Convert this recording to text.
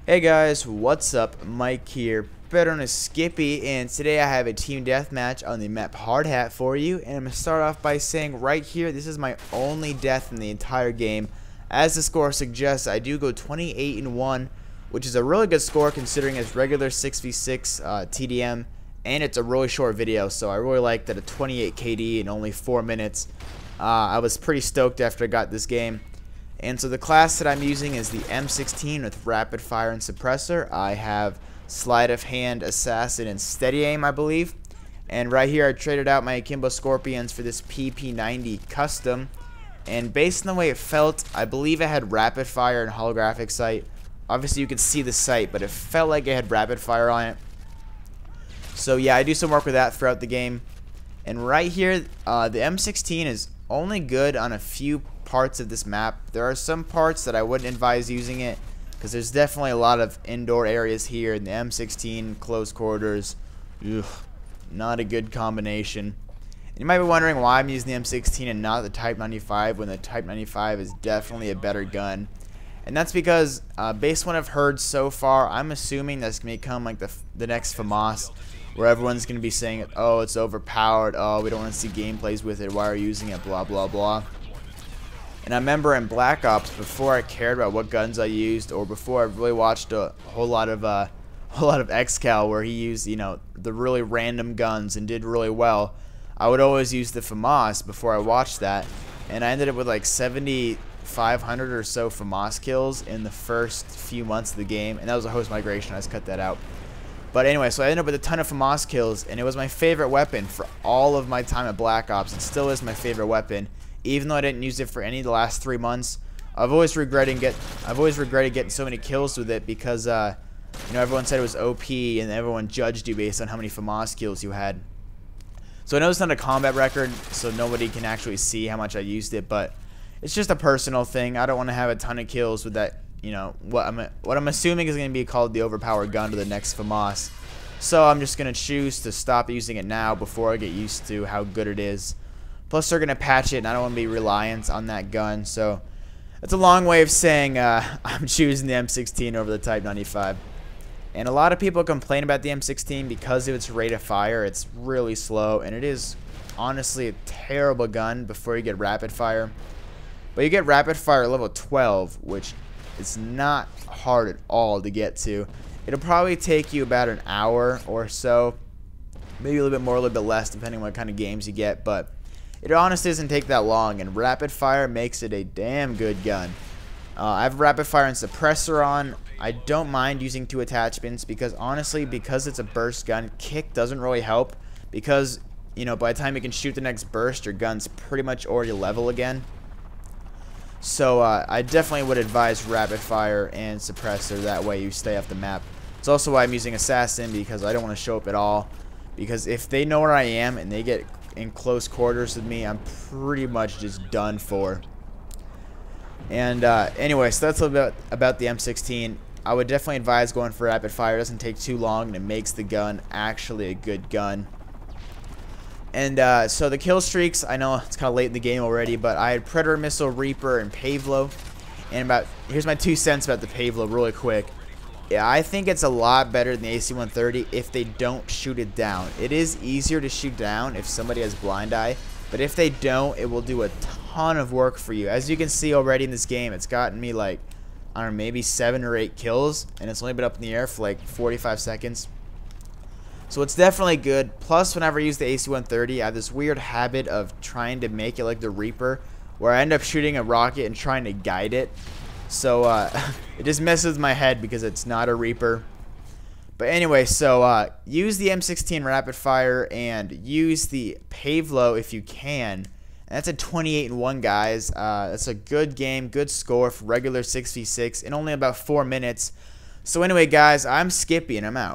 Hey guys, what's up? Mike here, better known as Skippy, and today I have a team deathmatch on the map Hard Hat for you. And I'm going to start off by saying right here, this is my only death in the entire game. As the score suggests, I do go 28-1, which is a really good score considering it's regular 6v6 TDM, and it's a really short video, so I really like that a 28 KD in only 4 minutes. I was pretty stoked after I got this game. And so the class that I'm using is the M16 with rapid fire and suppressor. I have sleight of hand, assassin, and steady aim, I believe. And right here I traded out my Akimbo Scorpions for this PP90 custom. And based on the way it felt, I believe it had rapid fire and holographic sight. Obviously you can see the sight, but it felt like it had rapid fire on it. So yeah, I do some work with that throughout the game. And right here, the M16 is only good on a few parts of this map. There are some parts that I wouldn't advise using it because there's definitely a lot of indoor areas here in the M16, close quarters. Ugh, not a good combination. And you might be wondering why I'm using the M16 and not the Type 95 when the Type 95 is definitely a better gun. And that's because, based on what I've heard so far, I'm assuming that's going to become like the next FAMAS, where everyone's going to be saying, oh, it's overpowered, oh, we don't want to see gameplays with it, why are you using it, blah, blah, blah. And I remember in Black Ops, before I cared about what guns I used, or before I really watched a whole lot of XCal where he used, you know, the really random guns and did really well, I would always use the FAMAS before I watched that. And I ended up with like 7,500 or so FAMAS kills in the first few months of the game. And that was a host migration, I just cut that out. But anyway, so I ended up with a ton of FAMAS kills, and it was my favorite weapon for all of my time at Black Ops. It still is my favorite weapon. Even though I didn't use it for any of the last 3 months, I've always regretted getting so many kills with it because you know, everyone said it was OP and everyone judged you based on how many FAMAS kills you had. So I know it's not a combat record, so nobody can actually see how much I used it, but it's just a personal thing. I don't want to have a ton of kills with that, you know, what I'm assuming is going to be called the overpowered gun to the next FAMAS. So I'm just going to choose to stop using it now before I get used to how good it is. Plus, they're going to patch it, and I don't want to be reliant on that gun. So, that's a long way of saying I'm choosing the M16 over the Type 95. And a lot of people complain about the M16 because of its rate of fire. It's really slow, and it is honestly a terrible gun before you get rapid fire. But you get rapid fire level 12, which is not hard at all to get to. It'll probably take you about an hour or so. Maybe a little bit more, a little bit less, depending on what kind of games you get. But it honestly doesn't take that long, and rapid fire makes it a damn good gun. I have rapid fire and suppressor on. I don't mind using 2 attachments because honestly, because it's a burst gun, kick doesn't really help because, you know, by the time you can shoot the next burst, your gun's pretty much already level again. So I definitely would advise rapid fire and suppressor. That way you stay off the map. It's also why I'm using assassin, because I don't want to show up at all. Because if they know where I am and they get in close quarters with me, I'm pretty much just done for. And anyway, so that's a little bit about the M16. I would definitely advise going for rapid fire. It doesn't take too long, and it makes the gun actually a good gun. And so the kill streaks, I know it's kind of late in the game already, but I had Predator Missile, Reaper, and Pavlo. And here's my 2 cents about the Pavlo really quick. Yeah, I think it's a lot better than the AC-130 if they don't shoot it down. It is easier to shoot down if somebody has blind eye, but if they don't, it will do a ton of work for you. As you can see already in this game, it's gotten me like, I don't know, maybe 7 or 8 kills, and it's only been up in the air for like 45 seconds. So it's definitely good. Plus, whenever I use the AC-130, I have this weird habit of trying to make it like the Reaper, where I end up shooting a rocket and trying to guide it. So it just messes with my head because it's not a Reaper. But anyway, so use the M16 rapid fire and use the Pavlo if you can. And that's a 28-1, guys. That's a good game, good score for regular 6v6 in only about 4 minutes. So anyway, guys, I'm Skippy and I'm out.